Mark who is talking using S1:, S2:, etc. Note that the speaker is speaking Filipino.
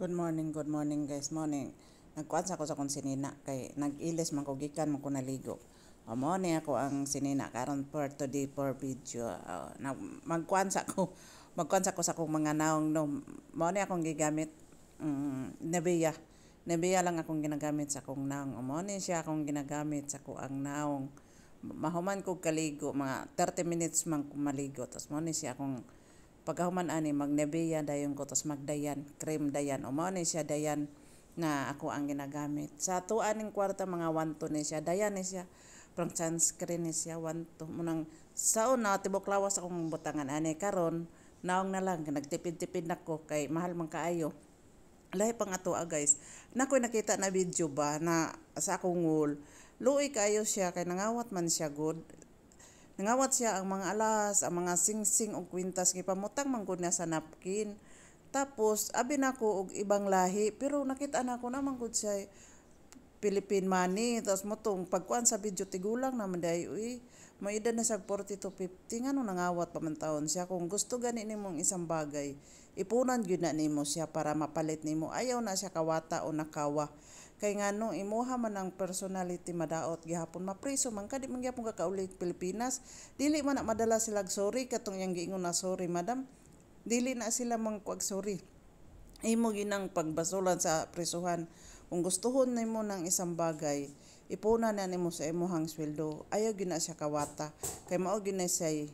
S1: Good morning guys, morning. Nagkuan sa ako sa kong sinina kay nag-ilis man ko gikan man ko naligo. O mo ni ako ang sinina karon for today for video. Magkuan sa ako, magkuan sa ako sa akong mga naong no. Mo ni akong gigamit Nivea. Nivea lang akong ginagamit sa akong naong. O mo ni siya akong ginagamit sa ako ang naong. Mahuman ko kaligo mga 30 minutes man ko maligo. Tapos mo ni siya akong pagkahuman ani magnebeya dayon ko tas magdayan cream dayan o mao ni siya dayan na ako ang ginagamit sa tuan ning kwarta mga 1 to ni siya dayan ni siya pang sunscreen ni siya 1 to munang saon na tibok lawas akong butangan ani karon naong na lang nagtipid-tipid nako kay mahal man kaayo lahi pang ato guys nakoy nakita na video ba na sa akong wall luoy kayo siya kay nangawat man siya good. Nangawat siya ang mga alas, ang mga singsing o kwintas gipamutang man gud na sa napkin. Tapos abi nako og ibang lahi pero nakita na ko naman gud siya Philippine money. Tapos motong pagkuan sa video tigulang naman day uy. May edad na sa 40 to 50 ngano nangawat pa man taon siya kung gusto gani nimong isang bagay. Ipunan gyud na nimo siya para mapalit nimo. Ayaw na siya kawata o nakawa. Kay ngano imuha man ang personality madaot gihapon mapriso man kadi man gyapon kakaulit Pilipinas dili man na madala sila sorry katong yang giingon na sorry madam dili na sila mangkuag sorry imo ginang pagbasulan sa prisuhan kung gustuhon nimo ng isang bagay ipuna na nimo sa imuhang sweldo ayaw gina siya kawata kay mao gina siya